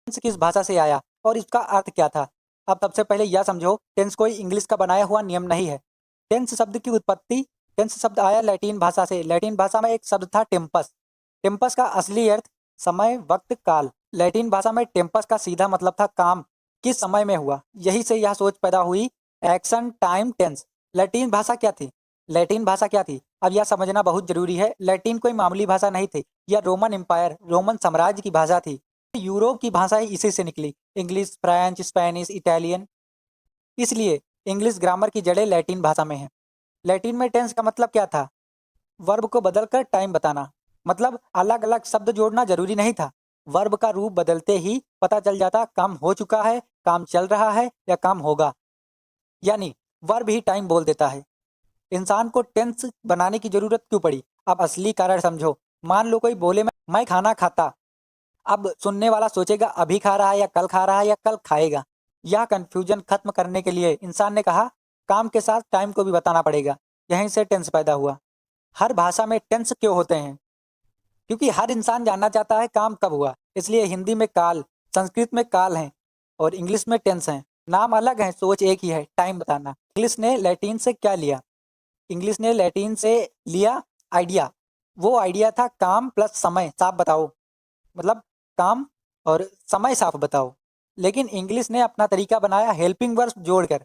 Tense किस भाषा से आया और इसका अर्थ क्या था? अब सबसे पहले यह समझो, टेंस कोई इंग्लिश का बनाया हुआ नियम नहीं है। टेंस शब्द की उत्पत्ति, टेंस शब्द आया लैटिन भाषा से। लैटिन भाषा में एक शब्द था टेम्पस। टेम्पस का असली अर्थ समय, वक्त, काल। लैटिन भाषा में टेम्पस का सीधा मतलब था काम किस समय में हुआ। यही से यह सोच पैदा हुई, एक्शन, टाइम, टेंस। लैटिन भाषा क्या थी? लैटिन भाषा क्या थी? अब यह समझना बहुत जरूरी है। लैटिन कोई मामूली भाषा नहीं थी। यह रोमन एम्पायर, रोमन साम्राज्य की भाषा थी। यूरोप की भाषाएं इसी से निकली, इंग्लिश, फ्रेंच, स्पेनिश, इटालियन। इसलिए इंग्लिश ग्रामर की जड़ें लैटिन भाषा में हैं। लैटिन में टेंस का मतलब क्या था? वर्ब को बदलकर टाइम बताना। मतलब अलग अलग शब्द जोड़ना जरूरी नहीं था। वर्ब का रूप बदलते ही पता चल जाता काम हो चुका है, काम चल रहा है या काम होगा। यानी वर्ब ही टाइम बोल देता है। इंसान को टेंस बनाने की जरूरत क्यों पड़ी? अब असली कारण समझो। मान लो कोई बोले मैं खाना खाता। अब सुनने वाला सोचेगा अभी खा रहा है या कल खा रहा है या कल खाएगा। यह कंफ्यूजन खत्म करने के लिए इंसान ने कहा काम के साथ टाइम को भी बताना पड़ेगा। यहीं से टेंस पैदा हुआ। हर भाषा में टेंस क्यों होते हैं? क्योंकि हर इंसान जानना चाहता है काम कब हुआ। इसलिए हिंदी में काल, संस्कृत में काल है और इंग्लिश में टेंस है। नाम अलग है, सोच एक ही है, टाइम बताना। इंग्लिश ने लैटिन से क्या लिया? इंग्लिश ने लैटिन से लिया आइडिया। वो आइडिया था काम प्लस समय साफ बताओ। मतलब काम और समय साफ बताओ। लेकिन इंग्लिश ने अपना तरीका बनाया हेल्पिंग वर्ब जोड़कर,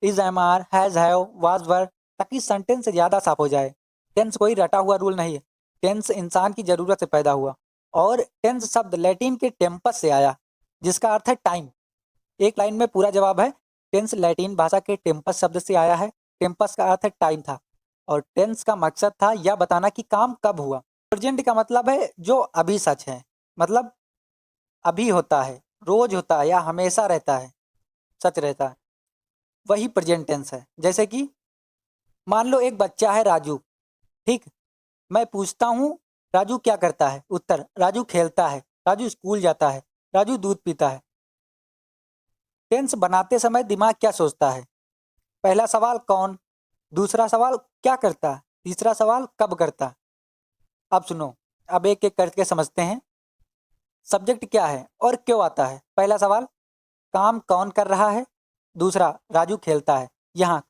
is, am, are, has, have, was, were, ताकि सेंटेंस ज़्यादा साफ हो जाए। टेंस कोई रटा हुआ रूल नहीं है। टेंस इंसान की ज़रूरत से पैदा हुआ। और टेंस शब्द लैटिन के टेम्पस से आया, जिसका अर्थ है टाइम। एक लाइन में पूरा जवाब है। टेंस लैटिन भाषा के टेम्पस शब्द से आया है। टेम्पस का अर्थ है टाइम था और टेंस का मकसद था यह बताना कि काम कब हुआ। प्रेजेंट का मतलब है जो अभी सच है। मतलब अभी होता है, रोज होता है या हमेशा रहता है, सच रहता है, वही प्रेजेंट टेंस है। जैसे कि मान लो एक बच्चा है राजू। ठीक, मैं पूछता हूँ राजू क्या करता है? उत्तर, राजू खेलता है, राजू स्कूल जाता है, राजू दूध पीता है। टेंस बनाते समय दिमाग क्या सोचता है? पहला सवाल कौन, दूसरा सवाल क्या करता, तीसरा सवाल कब करता। अब सुनो, अब एक एक करके समझते हैं। सब्जेक्ट क्या है और क्यों आता है? पहला सवाल काम कौन कर रहा है, दूसरा राजू खेलता है। यहाँ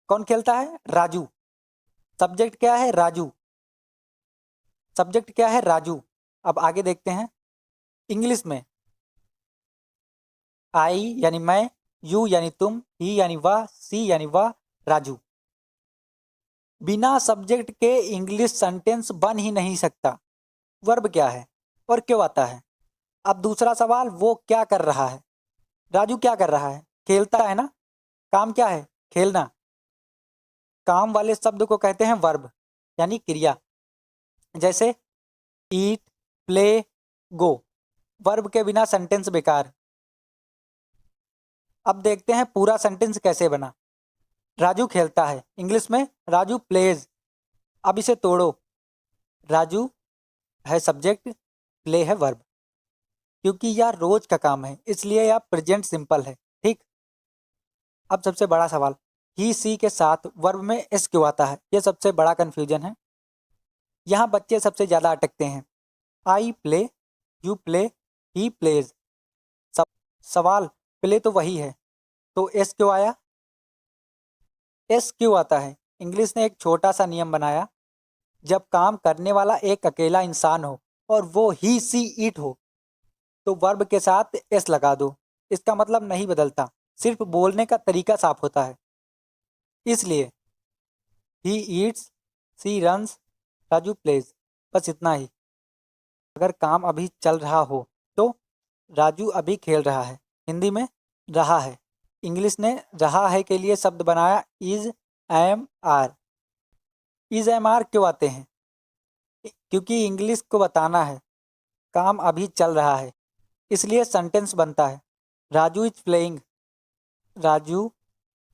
कौन खेलता है? राजू। सब्जेक्ट क्या है? राजू। सब्जेक्ट क्या है? राजू। अब आगे देखते हैं। इंग्लिश में आई यानी मैं, यू यानी तुम, ही यानी वह, सी यानी वह, राजू। बिना सब्जेक्ट के इंग्लिश सेंटेंस बन ही नहीं सकता। वर्ब क्या है और क्यों आता है? अब दूसरा सवाल, वो क्या कर रहा है? राजू क्या कर रहा है? खेलता है ना। काम क्या है? खेलना। काम वाले शब्द को कहते हैं वर्ब यानी क्रिया। जैसे ईट, प्ले, गो। वर्ब के बिना सेंटेंस बेकार। अब देखते हैं पूरा सेंटेंस कैसे बना। राजू खेलता है, इंग्लिश में राजू प्लेज। अब इसे तोड़ो। राजू है सब्जेक्ट, प्ले है वर्ब। क्योंकि यह रोज का काम है इसलिए यह प्रेजेंट सिंपल है। ठीक। अब सबसे बड़ा सवाल, ही सी के साथ वर्ब में एस क्यों आता है? यह सबसे बड़ा कंफ्यूजन है। यहाँ बच्चे सबसे ज्यादा अटकते हैं। I play, you play, he plays. सब सवाल, प्ले तो वही है, तो एस क्यों आया? एस क्यों आता है? इंग्लिश ने एक छोटा सा नियम बनाया। जब काम करने वाला एक अकेला इंसान हो और वो ही सी इट हो तो वर्ब के साथ एस लगा दो। इसका मतलब नहीं बदलता, सिर्फ बोलने का तरीका साफ होता है। इसलिए he eats, she runs, Raju plays, बस इतना ही। अगर काम अभी चल रहा हो तो राजू अभी खेल रहा है। हिंदी में रहा है। इंग्लिश ने रहा है के लिए शब्द बनाया is, am, are. Is, am, are क्यों आते हैं? क्योंकि इंग्लिश को बताना है काम अभी चल रहा है। इसलिए सेंटेंस बनता है Raju is playing. Raju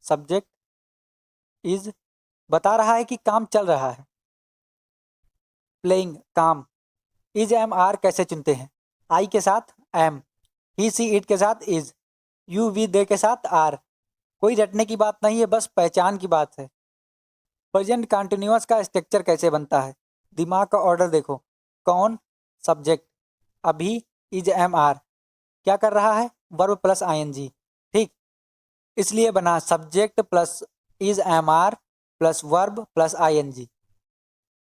subject, is बता रहा है कि काम चल रहा है, प्लेइंग काम। इज, एम, आर कैसे चुनते हैं? आई के साथ एम, ही सी इट के साथ इज, यू वी दे के साथ आर। कोई रटने की बात नहीं है, बस पहचान की बात है। प्रेजेंट कंटिन्यूअस का स्ट्रक्चर कैसे बनता है? दिमाग का ऑर्डर देखो। कौन सब्जेक्ट, अभी इज, एम, आर, क्या कर रहा है, वर्ब प्लस आईएनजी। ठीक, इसलिए बना subject plus is am are plus verb plus ING.